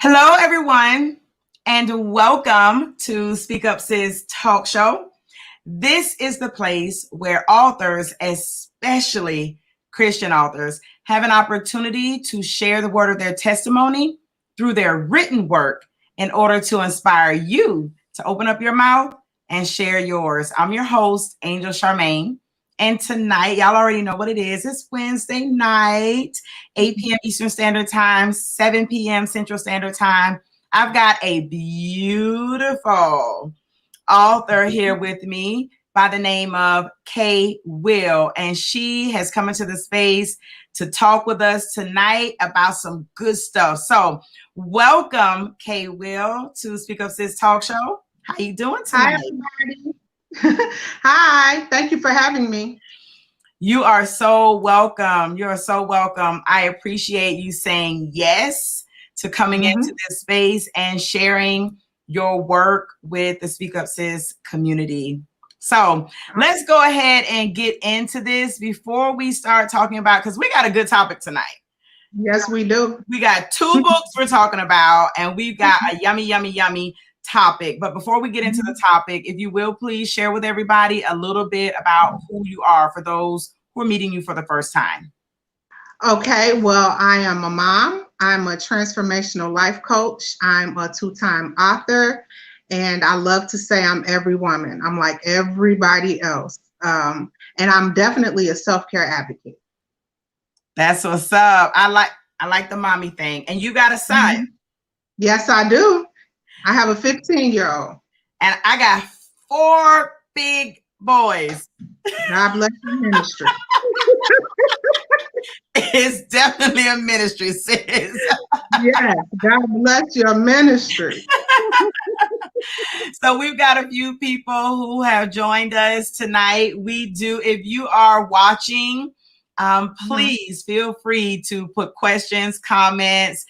Hello, everyone, and welcome to Speak Up Sis Talk Show. This is the place where authors, especially Christian authors, have an opportunity to share the word of their testimony through their written work in order to inspire you to open up your mouth and share yours. I'm your host, Angel Charmaine. And tonight, y'all already know what it is. It's Wednesday night, 8 p.m. Eastern Standard Time, 7 p.m. Central Standard Time. I've got a beautiful author here with me by the name of Kay Will, and she has come into the space to talk with us tonight about some good stuff. So welcome, Kay Will, to Speak Up Sis Talk Show. How you doing tonight? Hi, everybody. Hi, thank you for having me. You are so welcome. You are so welcome. I appreciate you saying yes to coming into this space and sharing your work with the Speak Up Sis community. So let's go ahead and get into this before we start talking about, because we got a good topic tonight. Yes, we do. We got two books we're talking about, and we've got a yummy topic. But before we get into the topic, if you will, please share with everybody a little bit about who you are for those who are meeting you for the first time. Okay, well, I am a mom. I'm a transformational life coach. I'm a two-time author, and I love to say I'm every woman. I'm like everybody else. And I'm definitely a self-care advocate. That's what's up. I like the mommy thing. And you got a son. Yes, I do. I have a 15-year-old. And I got 4 big boys. God bless your ministry. It's definitely a ministry, sis. Yes, God bless your ministry. So we've got a few people who have joined us tonight. We do, if you are watching, please feel free to put questions, comments,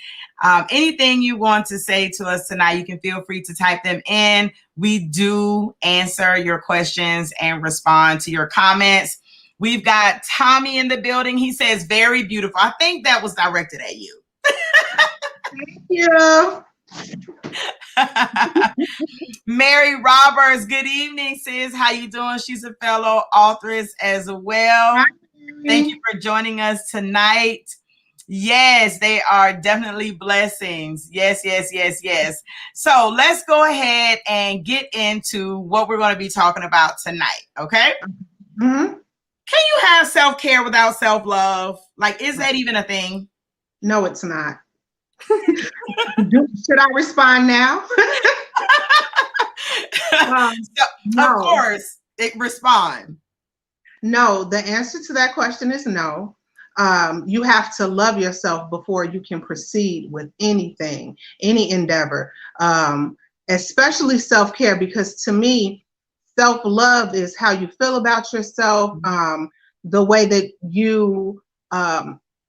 anything you want to say to us tonight. You can feel free to type them in. We do answer your questions and respond to your comments. We've got Tommy in the building. He says, very beautiful. I think that was directed at you. Thank you. Mary Roberts, good evening, sis. How you doing? She's a fellow authoress as well. Hi. Thank you for joining us tonight. Yes, they are definitely blessings. Yes. So let's go ahead and get into what we're going to be talking about tonight, okay? Can you have self-care without self-love? Like, is that even a thing? No, it's not. Should I respond now? No. Of course, respond. No, the answer to that question is no. You have to love yourself before you can proceed with anything, any endeavor, especially self-care, because to me, self-love is how you feel about yourself, the way that you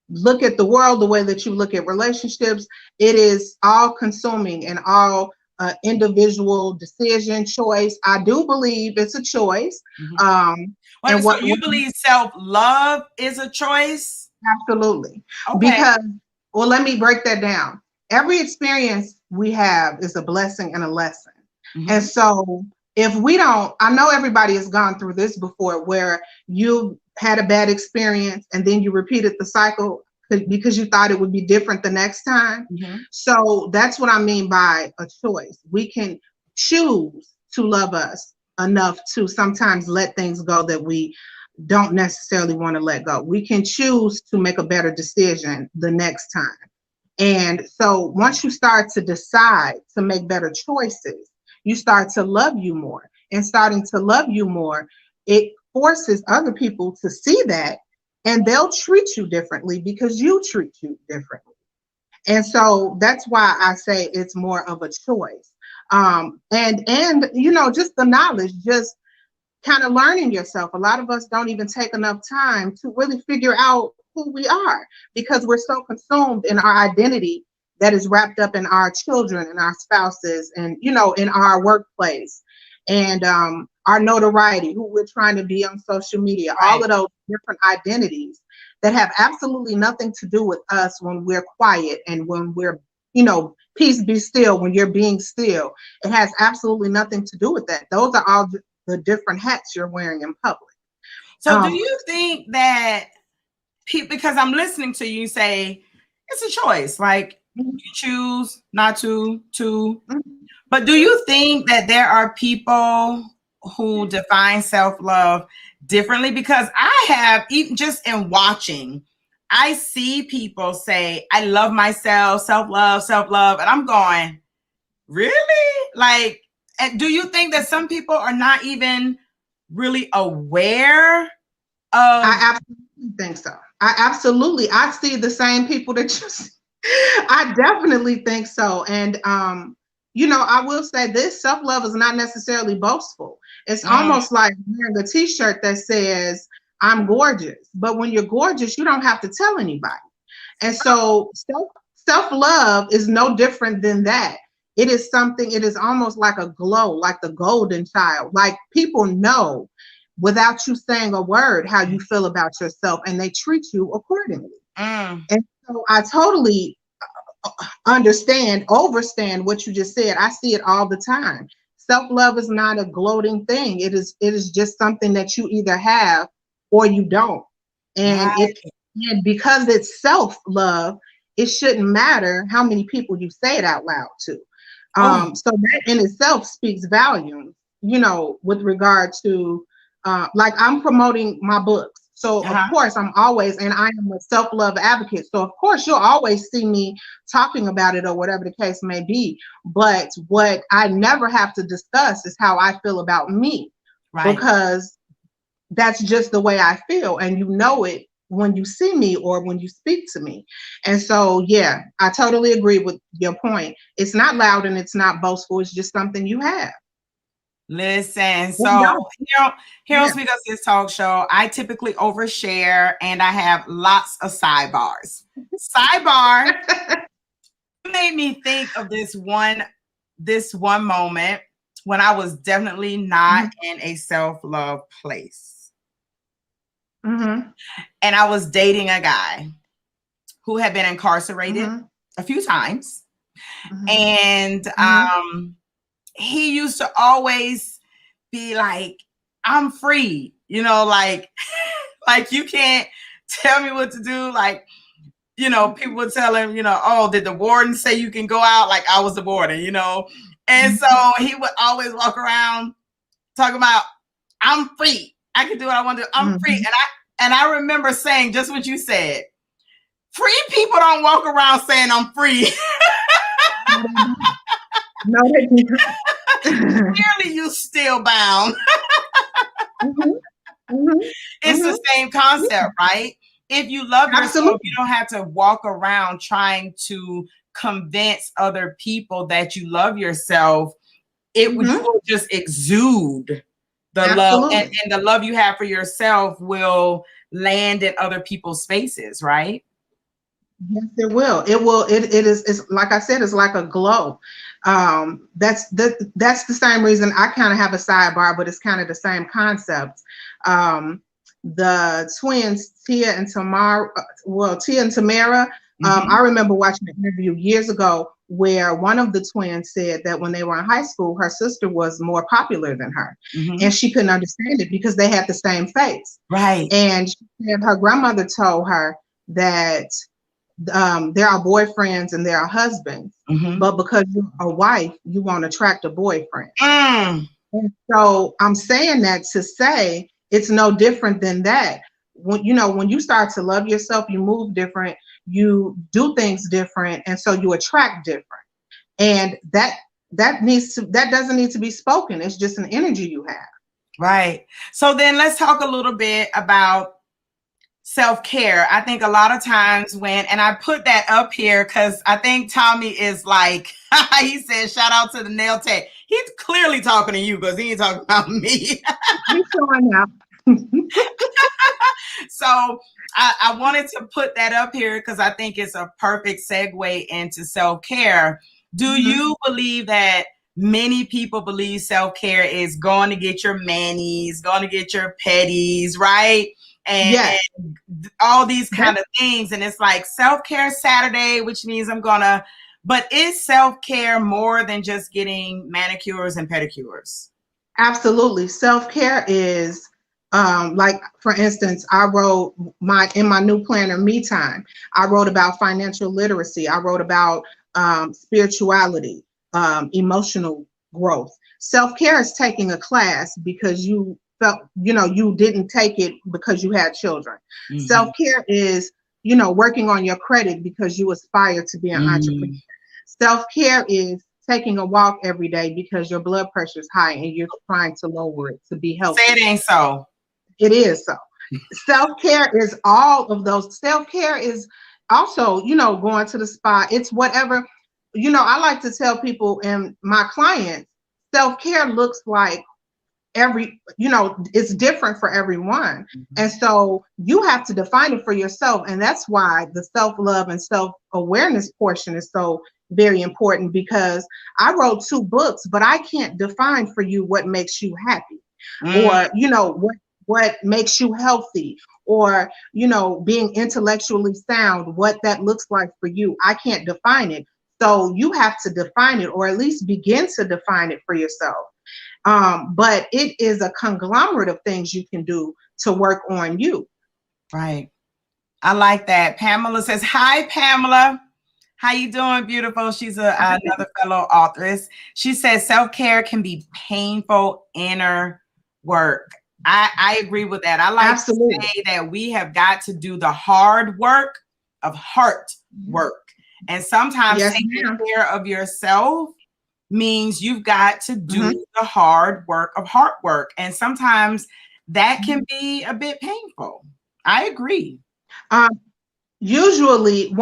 look at the world, the way that you look at relationships. It is all consuming and all individual decision, choice. I do believe it's a choice. So you believe self-love is a choice? Absolutely. Okay. Because, well, let me break that down. Every experience we have is a blessing and a lesson. And so if we don't, I know everybody has gone through this before, where you had a bad experience and then you repeated the cycle because you thought it would be different the next time. So that's what I mean by a choice. We can choose to love us enough to sometimes let things go that we don't necessarily want to let go. We can choose to make a better decision the next time. And so once you start to decide to make better choices, you start to love you more. And starting to love you more, it forces other people to see that, and they'll treat you differently because you treat you differently. And so that's why I say it's more of a choice. And you know, just the knowledge, just kind of learning yourself. A lot of us don't even take enough time to really figure out who we are, because we're so consumed in our identity that is wrapped up in our children and our spouses and, you know, in our workplace and our notoriety, who we're trying to be on social media, all of those different identities that have absolutely nothing to do with us when we're quiet and when we're peace be still when you're being still. It has absolutely nothing to do with that. Those are all the different hats you're wearing in public. So do you think that because I'm listening to you say it's a choice, like you choose not to, but do you think that there are people who define self-love differently? Because I have, even just in watching, I see people say, I love myself, self-love, and I'm going, really? Like, do you think that some people are not even really aware of? I absolutely think so. I see the same people that you see. I definitely think so. And, I will say this, self-love is not necessarily boastful. It's almost like wearing a t-shirt that says, I'm gorgeous. But when you're gorgeous, you don't have to tell anybody. And so self-love is no different than that. It is almost like a glow, like the golden child. Like people know without you saying a word how you feel about yourself, and they treat you accordingly. And so I totally understand what you just said. I see it all the time. Self-love is not a gloating thing. It is just something that you either have or you don't. And and because it's self-love, it shouldn't matter how many people you say it out loud to. So that in itself speaks volumes, with regard to like I'm promoting my books. So of course I'm always, and I am a self-love advocate. So of course you'll always see me talking about it or whatever the case may be. But what I never have to discuss is how I feel about me. Right. Because that's just the way I feel. And you know it when you see me or when you speak to me. And so, yeah, I totally agree with your point. It's not loud and it's not boastful. It's just something you have. Listen, so here on Speak Up Sis Talk Show, I typically overshare and I have lots of sidebars. Sidebar made me think of this one moment when I was definitely not in a self-love place. And I was dating a guy who had been incarcerated a few times. And he used to always be like, I'm free, like you can't tell me what to do. Like, people would tell him, oh, did the warden say you can go out? Like I was the warden, And so he would always walk around talking about, I'm free. I can do what I want to do. I'm free. And I remember saying just what you said. Free people don't walk around saying I'm free. No, they don't. Clearly you still bound. It's the same concept, right? If you love yourself, you don't have to walk around trying to convince other people that you love yourself. You will just exude the love, and the love you have for yourself will land in other people's spaces, right? Yes, it will. It will. It is. It's like I said. It's like a glow. That's the same reason I kind of have a sidebar, but it's kind of the same concept. The twins Tia and Tamara. I remember watching an interview years ago where one of the twins said that when they were in high school, her sister was more popular than her, and she couldn't understand it because they had the same face. Right. And she said her grandmother told her that there are boyfriends and there are husbands, but because you're a wife, you won't attract a boyfriend. And so I'm saying that to say it's no different than that. When you start to love yourself, you move different, you do things different, and so you attract different. And that doesn't need to be spoken. It's just an energy you have. Right. So then let's talk a little bit about self-care. I think a lot of times and I put that up here because I think Tommy is like, he said, shout out to the nail tech. He's clearly talking to you because he ain't talking about me. He's showing up. So I wanted to put that up here because I think it's a perfect segue into self-care. Do you believe that many people believe self-care is going to get your manis, going to get your petties, right? And all these kind of things. And it's like self-care Saturday, which means I'm going to But is self-care more than just getting manicures and pedicures? Absolutely. Self-care is like, for instance, I wrote in my new planner, Me Time, I wrote about financial literacy. I wrote about spirituality, emotional growth. Self-care is taking a class because you felt, you didn't take it because you had children. Mm-hmm. Self-care is, working on your credit because you aspire to be an entrepreneur. Self-care is taking a walk every day because your blood pressure is high and you're trying to lower it to be healthy. Say it ain't so. It is so. Self-care is all of those. Self-care is also, going to the spa. It's whatever, I like to tell people and my clients, self-care looks like it's different for everyone. And so you have to define it for yourself. And that's why the self-love and self-awareness portion is so very important, because I wrote 2 books, but I can't define for you what makes you happy or, what makes you healthy or, being intellectually sound, what that looks like for you. I can't define it. So you have to define it, or at least begin to define it for yourself. But it is a conglomerate of things you can do to work on you. Right. I like that. Pamela says, hi, Pamela. How you doing, beautiful? She's another fellow authoress. She says self-care can be painful inner work. I agree with that. I like to say that we have got to do the hard work of heart work. And sometimes taking care of yourself means you've got to do the hard work of heart work. And sometimes that can be a bit painful. I agree. Usually,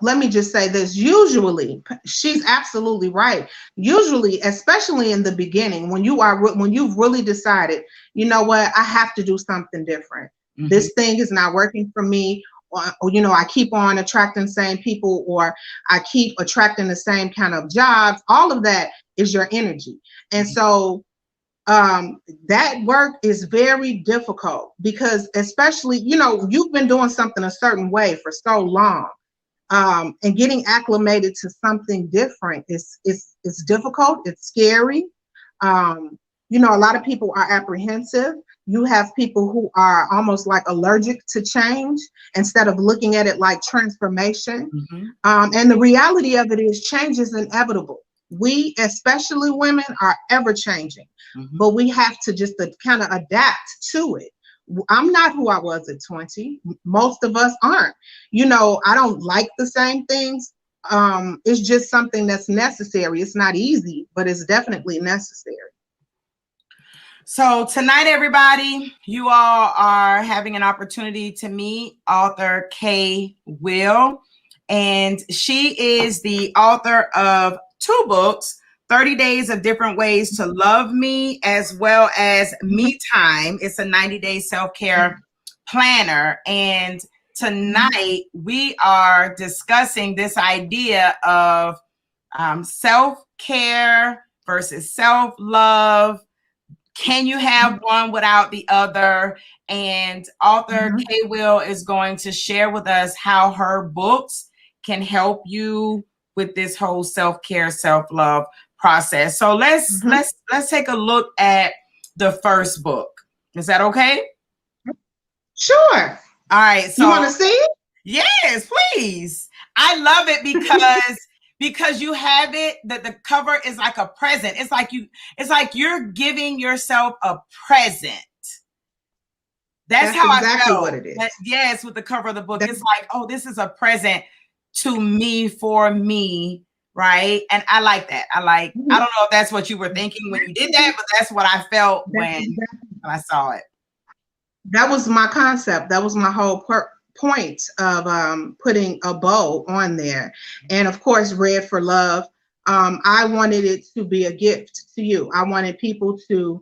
let me just say this, usually, she's absolutely right. Usually, especially in the beginning, when you've really decided, you know what, I have to do something different. This thing is not working for me. Or, I keep on attracting the same people, or I keep attracting the same kind of jobs. All of that is your energy. And so that work is very difficult, because especially, you've been doing something a certain way for so long, and getting acclimated to something different is difficult. It's scary. A lot of people are apprehensive. You have people who are almost like allergic to change instead of looking at it like transformation. And the reality of it is change is inevitable. We, especially women, are ever changing, but we have to just kind of adapt to it. I'm not who I was at 20. Most of us aren't. I don't like the same things. It's just something that's necessary. It's not easy, but it's definitely necessary. So tonight, everybody, you all are having an opportunity to meet author Kay Will. And she is the author of 2 books, 30 Days of Different Ways to Love Me, as well as Me Time. It's a 90-day self-care planner. And tonight we are discussing this idea of self-care versus self-love. Can you have one without the other? And author Kay Will is going to share with us how her books can help you with this whole self-care, self-love process. So let's take a look at the first book. Is that okay? Sure. All right. So you want to see it? Yes, please. I love it because you have it, that the cover is like a present. It's like you're giving yourself a present. That's how exactly I felt. What it is. Yes, with the cover of the book. It's like, oh, this is a present to me, for me, right? And I like that. I don't know if that's what you were thinking when you did that, but that's what I felt when I saw it. That was my concept. That was my whole point of putting a bow on there. And of course, Red for Love. I wanted it to be a gift to you. I wanted people to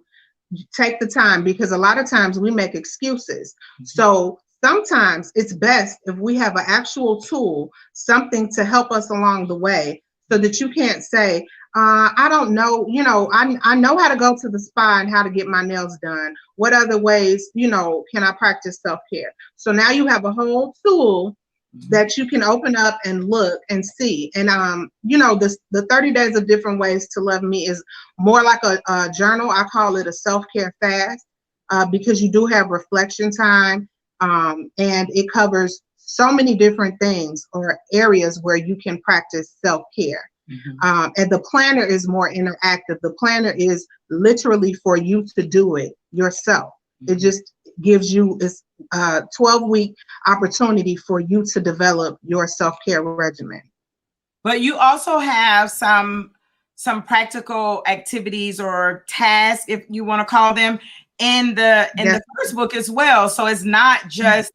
take the time, because a lot of times we make excuses. So sometimes it's best if we have an actual tool, something to help us along the way, so that you can't say, I don't know, I know how to go to the spa and how to get my nails done. What other ways, can I practice self-care? So now you have a whole tool that you can open up and look and see. And, the 30 days of different ways to love me is more like a journal. I call it a SelfCare Fast because you do have reflection time, and it covers so many different things or areas where you can practice self-care. And the planner is more interactive. The planner is literally for you to do it yourself. It just gives you this 12-week opportunity for you to develop your self-care regimen. But you also have some practical activities or tasks, if you want to call them, in the first book as well. So it's not just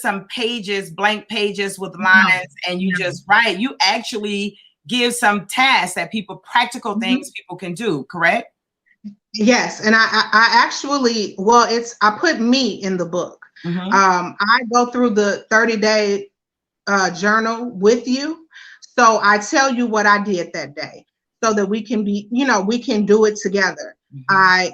some pages, blank pages with lines, and you just write. You actually give some tasks that practical things people can do, correct? Yes, and I actually, I put me in the book. I go through the 30-day journal with you. So I tell you what I did that day so that we can we can do it together. I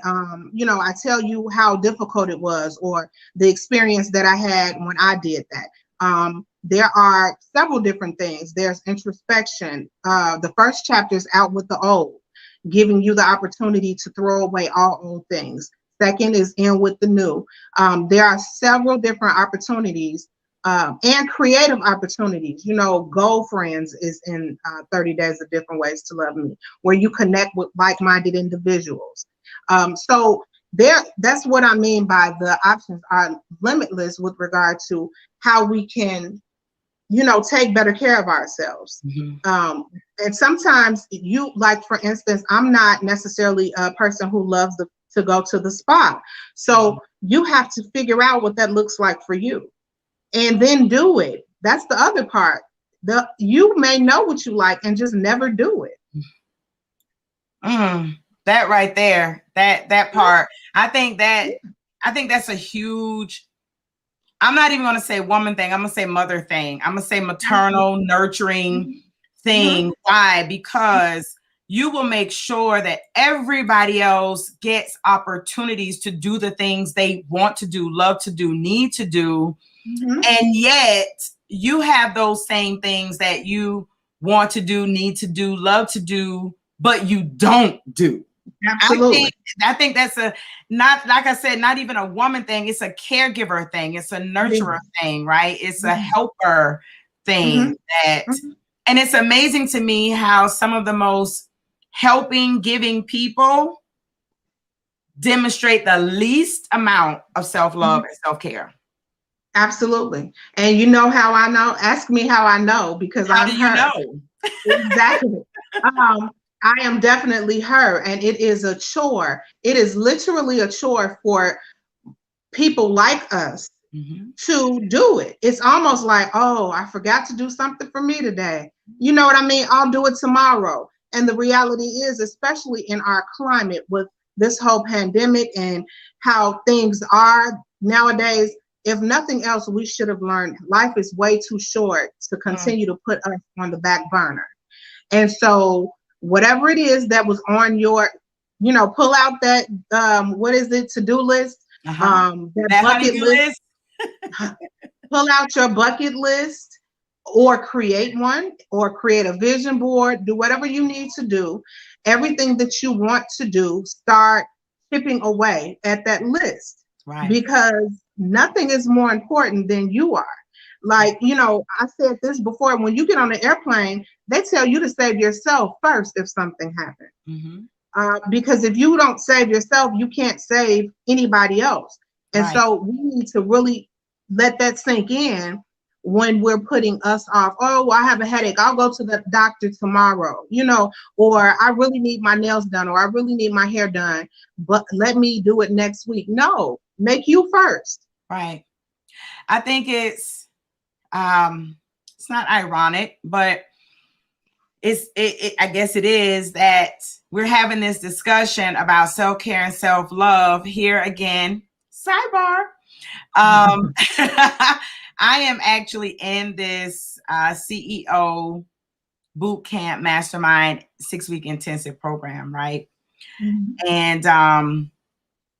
tell you how difficult it was or the experience that I had when I did that. There are several different things. There's introspection. The first chapter is out with the old, giving you the opportunity to throw away all old things. Second is in with the new. There are several different opportunities and creative opportunities. Goal Friends is in 30 Days of Different Ways to Love Me, where you connect with like-minded individuals. So that's what I mean by the options are limitless with regard to how we can take better care of ourselves. And sometimes for instance, I'm not necessarily a person who loves to go to the spa. So you have to figure out what that looks like for you and then do it. That's the other part. You may know what you like and just never do it. That right there, that part. I think that's a huge, I'm not even going to say woman thing. I'm going to say mother thing. I'm going to say maternal nurturing thing. Why? Because you will make sure that everybody else gets opportunities to do the things they want to do, love to do, need to do. And yet you have those same things that you want to do, need to do, love to do, but you don't do. Absolutely. I think that's not, like I said, not even a woman thing. It's a caregiver thing. It's a nurturer thing, right? It's a helper thing and it's amazing to me how some of the most helping, giving people demonstrate the least amount of self-love and self-care. Absolutely. And you know how I know? Ask me how I know, because how do you know? Exactly. I am definitely her, and it is a chore. It is literally a chore for people like us to do it. It's almost like, oh, I forgot to do something for me today. You know what I mean? I'll do it tomorrow. And the reality is, especially in our climate with this whole pandemic and how things are nowadays, if nothing else, we should have learned life is way too short to continue to put us on the back burner. And so whatever it is that was on your, pull out that, what is it, to-do list, that bucket list. Pull out your bucket list or create one or create a vision board. Do whatever you need to do. Everything that you want to do, start chipping away at that list. Right. Because nothing is more important than you are. Like, I said this before, when you get on the airplane, they tell you to save yourself first if something happens. Because if you don't save yourself, you can't save anybody else. And so we need to really let that sink in when we're putting us off. Oh, well, I have a headache. I'll go to the doctor tomorrow, or I really need my nails done, or I really need my hair done, but let me do it next week. No, make you first. Right. I think it's not ironic, but I guess it is that we're having this discussion about self-care and self-love here again. Sidebar. I am actually in this CEO boot camp mastermind 6-week intensive program, right? And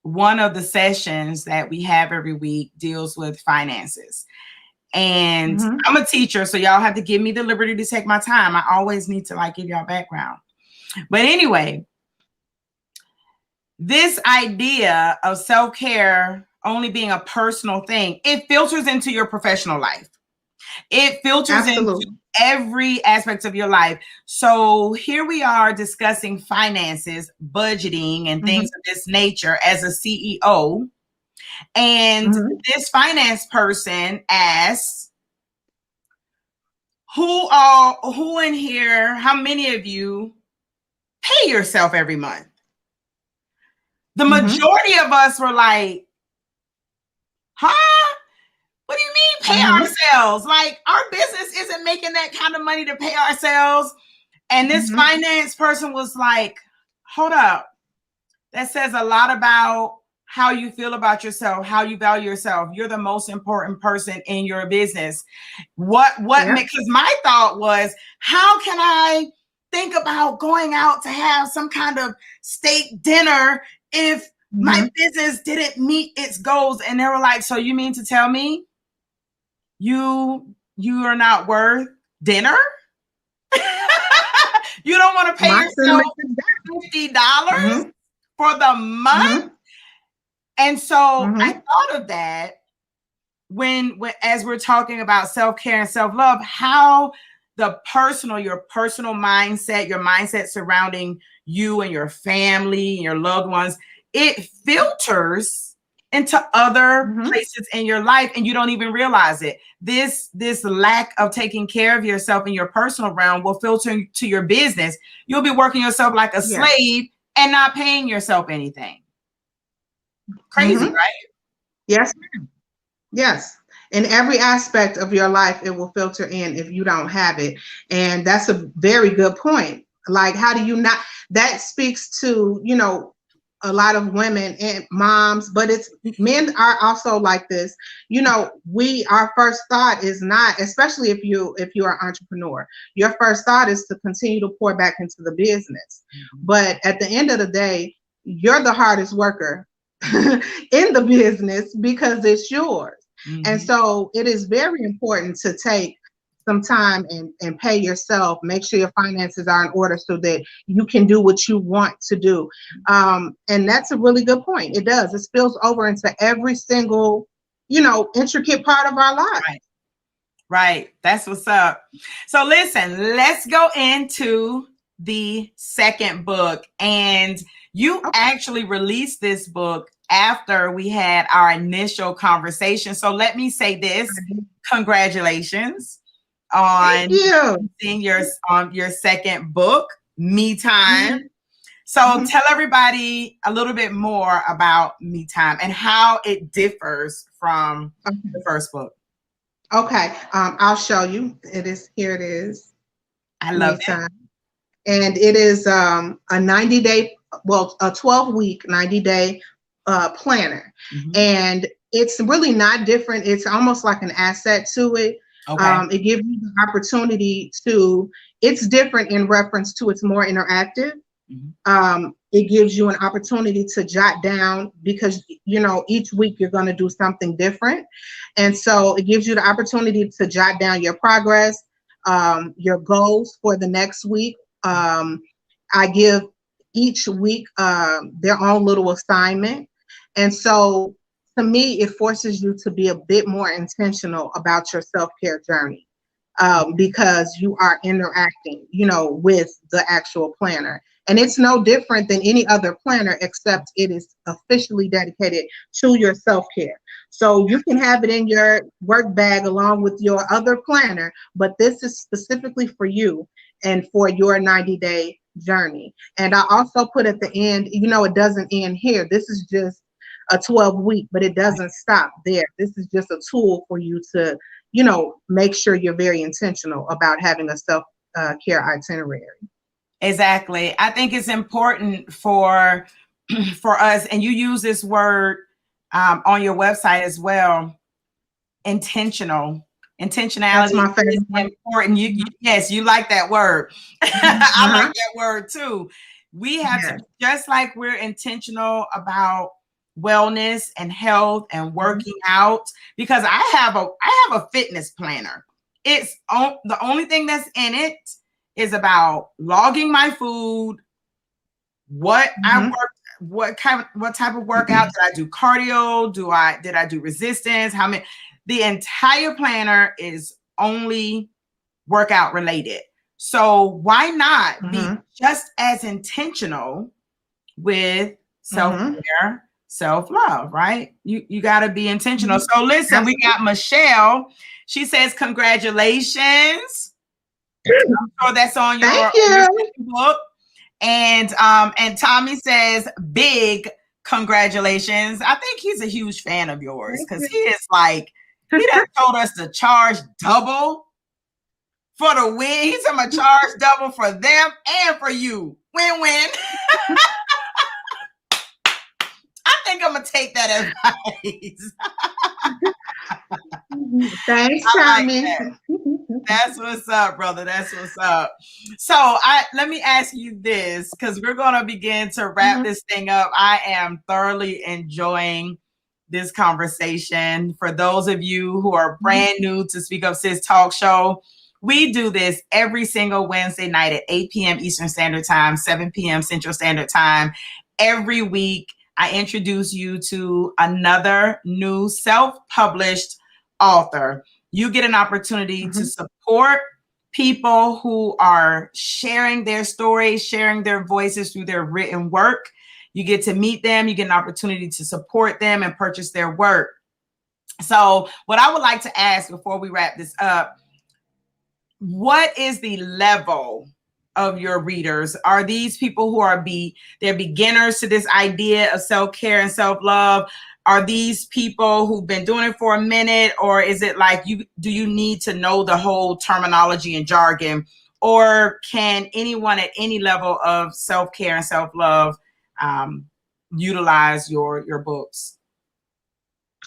one of the sessions that we have every week deals with finances. And I'm a teacher, so y'all have to give me the liberty to take my time. I always need to like give y'all background. But anyway, this idea of self-care only being a personal thing, it filters into your professional life. It filters into every aspect of your life. So here we are discussing finances, budgeting, and things of this nature as a CEO. And this finance person asks, who in here, how many of you pay yourself every month? The majority of us were like, huh? What do you mean pay ourselves? Like, our business isn't making that kind of money to pay ourselves. And this finance person was like, hold up. That says a lot about how you feel about yourself, how you value yourself. You're the most important person in your business. Because my thought was, how can I think about going out to have some kind of steak dinner if my business didn't meet its goals? And they were like, so you mean to tell me you are not worth dinner? You don't want to pay yourself $50 for the month? And so I thought of that when as we're talking about self-care and self-love, how your personal mindset, your mindset surrounding you and your family and your loved ones, it filters into other places in your life, and you don't even realize it. This lack of taking care of yourself in your personal realm will filter to your business. You'll be working yourself like a slave and not paying yourself anything. Crazy, right? Yes, ma'am. Yes. In every aspect of your life, it will filter in if you don't have it. And that's a very good point. Like, how do you not? That speaks to, a lot of women and moms, but men are also like this. Our first thought is not, especially if you're an entrepreneur, your first thought is to continue to pour back into the business. But at the end of the day, you're the hardest worker in the business because it's yours. And so it is very important to take some time and pay yourself. Make sure your finances are in order so that you can do what you want to do. And that's a really good point. It does. It spills over into every single, intricate part of our lives. Right. That's what's up. So listen, let's go into the second book. And you actually released this book after we had our initial conversation. So let me say this. Congratulations on seeing your second book, Me Time. So tell everybody a little bit more about Me Time and how it differs from the first book. Okay. I'll show you. Here it is. I love it. Time. And it is a 90-day, a 12-week, 90-day planner. And it's really not different. It's almost like an asset to it. Okay. It gives you the opportunity it's different in reference to it's more interactive. It gives you an opportunity to jot down because, each week you're going to do something different. And so it gives you the opportunity to jot down your progress, your goals for the next week. I give each week their own little assignment. And so to me, it forces you to be a bit more intentional about your self-care journey because you are interacting, with the actual planner. And it's no different than any other planner, except it is officially dedicated to your self-care. So you can have it in your work bag along with your other planner, but this is specifically for you and for your 90-day journey. And I also put at the end, it doesn't end here. This is just a 12-week, but it doesn't stop there. This is just a tool for you to, make sure you're very intentional about having a self-care itinerary. Exactly. I think it's important for us, and you use this word on your website as well, intentional. Intentionality is important. Yes, you like that word. I like that word too. We have to, just like we're intentional about wellness and health and working out, because I have a fitness planner. It's the only thing that's in it is about logging my food, what I worked, what type of workout did I do, cardio, did I do resistance, how many. The entire planner is only workout related. So why not be just as intentional with self-care, self-love, right? You got to be intentional. So listen, we got Michelle. She says, congratulations. I'm sure that's on your book. And Tommy says, big congratulations. I think he's a huge fan of yours, because he is like, he done told us to charge double for the win. He's going to charge double for them and for you. Win-win. I think I'm going to take that advice. Thanks, Tommy. That's what's up, brother. That's what's up. So let me ask you this, because we're going to begin to wrap this thing up. I am thoroughly enjoying this conversation. For those of you who are brand new to Speak Up Sis Talk Show, we do this every single Wednesday night at 8 p.m. Eastern Standard Time, 7 p.m. Central Standard Time. Every week, I introduce you to another new self-published author. You get an opportunity to support people who are sharing their stories, sharing their voices through their written work. You get to meet them. You get an opportunity to support them and purchase their work. So what I would like to ask before we wrap this up, what is the level of your readers? Are these people who are they're beginners to this idea of self-care and self-love? Are these people who've been doing it for a minute? Or is it like, do you need to know the whole terminology and jargon? Or can anyone at any level of self-care and self-love utilize your books?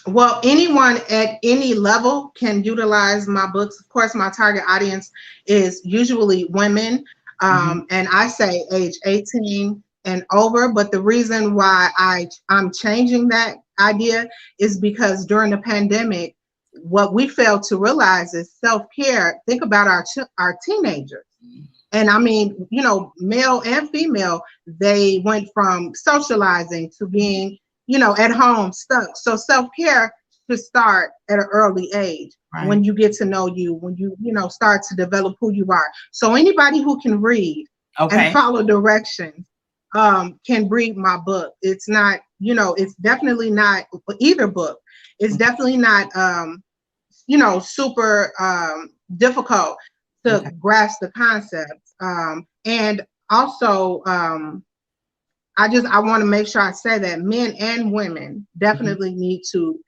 Well, anyone at any level can utilize my books. Of course, my target audience is usually women, and I say age 18 and over. But the reason why I'm changing that idea is because during the pandemic, what we failed to realize is self-care. Think about our teenagers. And I mean, you know, male and female, they went from socializing to being, you know, at home stuck. So self-care should start at an early age, when you get to know you, when you know, start to develop who you are. So anybody who can read and follow directions can read my book. It's not, you know, it's definitely not either book. It's definitely not, you know, super difficult to grasp the concepts. And also, I want to make sure I say that men and women definitely need to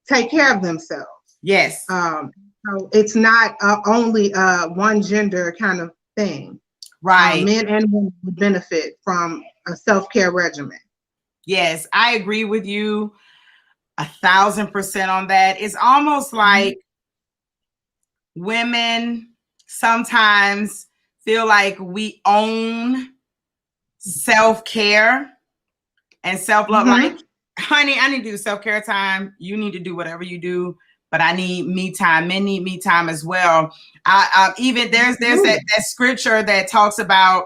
take care of themselves. Yes. So it's not only one gender kind of thing. Right. Men and women would benefit from a self-care regimen. Yes, I agree with you 1,000% on that. It's almost like women sometimes feel like we own self-care and self-love. Like, honey, I need to do self-care time. You need to do whatever you do, but I need me time. Men need me time as well. Even there's that scripture that talks about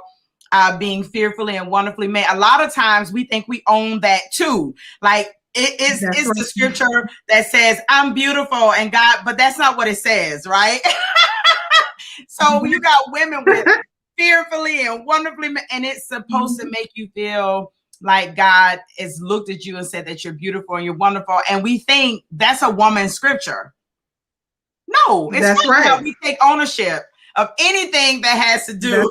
being fearfully and wonderfully made. A lot of times we think we own that too. Like it's the scripture that says I'm beautiful and God, but that's not what it says, right? So you got women with fearfully and wonderfully made, and it's supposed to make you feel like God has looked at you and said that you're beautiful and you're wonderful. And we think that's a woman's scripture. No, it's that's not right. That we take ownership of anything that has to do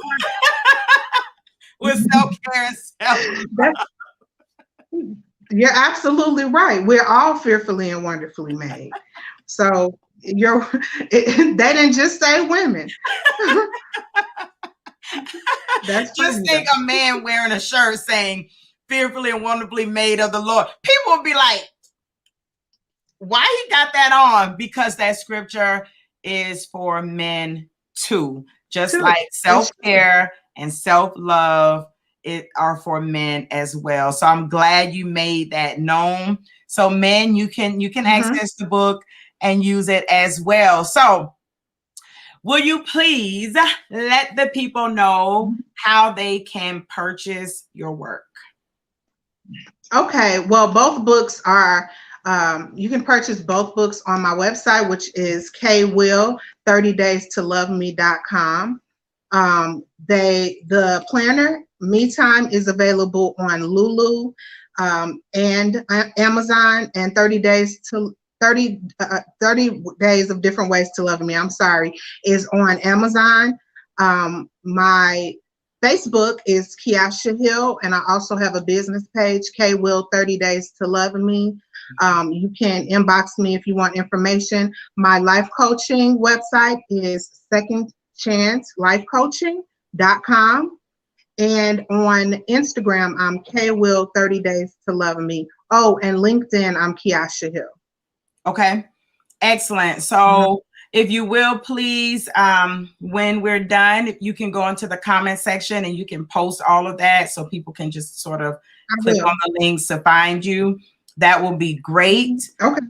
with self-care and self-love. You're absolutely right. We're all fearfully and wonderfully made. So they didn't just say women. That's just think a man wearing a shirt saying fearfully and wonderfully made of the Lord. People will be like, why he got that on? Because that scripture is for men too. Just like self-care and self-love are for men as well. So I'm glad you made that known. So men, you can access the book and use it as well. So will you please let the people know how they can purchase your work? Okay, well, both books are, you can purchase both books on my website, which is kwill30daystoloveme.com. The planner, Me Time, is available on Lulu and Amazon, and 30 days of different ways to love me, is on Amazon. My Facebook is Kiasha Hill, and I also have a business page, Kwill 30 Days to Love Me. You can inbox me if you want information. My life coaching website is secondchancelifecoaching.com. And on Instagram, I'm Kwill 30 Days to Love Me. Oh, and LinkedIn, I'm Kiasha Hill. Okay, excellent. So if you will, please, when we're done, if you can go into the comment section and you can post all of that so people can just sort of click on the links to find you. That will be great. Okay.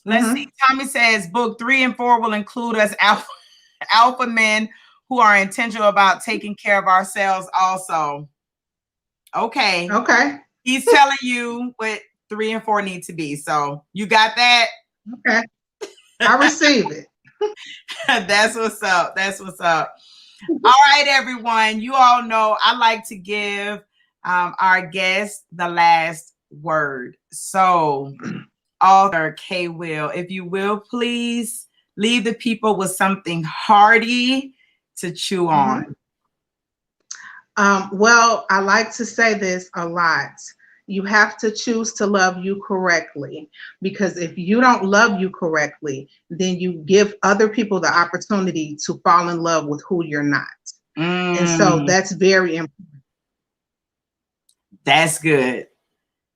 Let's see. Tommy says book 3 and 4 will include us alpha men who are intentional about taking care of ourselves also. Okay. Okay. He's telling you what 3 and 4 need to be. So you got that? Okay. I receive it. That's what's up. That's what's up. All right, everyone. You all know I like to give our guests the last word. So, author Kwill, if you will, please leave the people with something hearty to chew on. Well, I like to say this a lot. You have to choose to love you correctly, because if you don't love you correctly, then you give other people the opportunity to fall in love with who you're not. And so that's very important. That's good.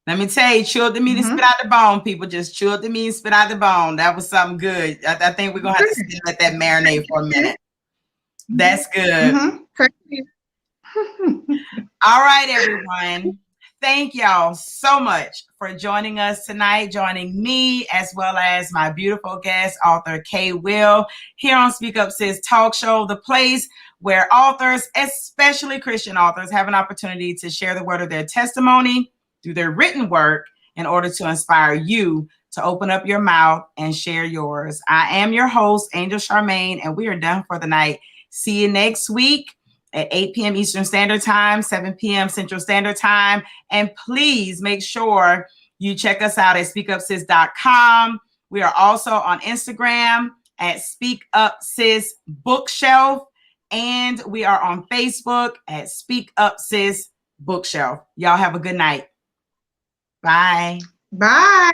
Let me tell you, chew the meat and spit out the bone, people. Just chew the meat and spit out the bone. That was something good. I think we're going to have to let that marinate for a minute. That's good. All right, everyone. Thank y'all so much for joining us tonight, joining me as well as my beautiful guest, author Kwill, here on Speak Up Sis Talk Show, the place where authors, especially Christian authors, have an opportunity to share the word of their testimony through their written work in order to inspire you to open up your mouth and share yours. I am your host, Angel Charmaine, and we are done for the night. See you next week at 8 p.m. Eastern Standard Time, 7 p.m. Central Standard Time. And please make sure you check us out at speakupsis.com. We are also on Instagram at Speak Up Sis Bookshelf. And we are on Facebook at Speak Up Sis Bookshelf. Y'all have a good night. Bye. Bye.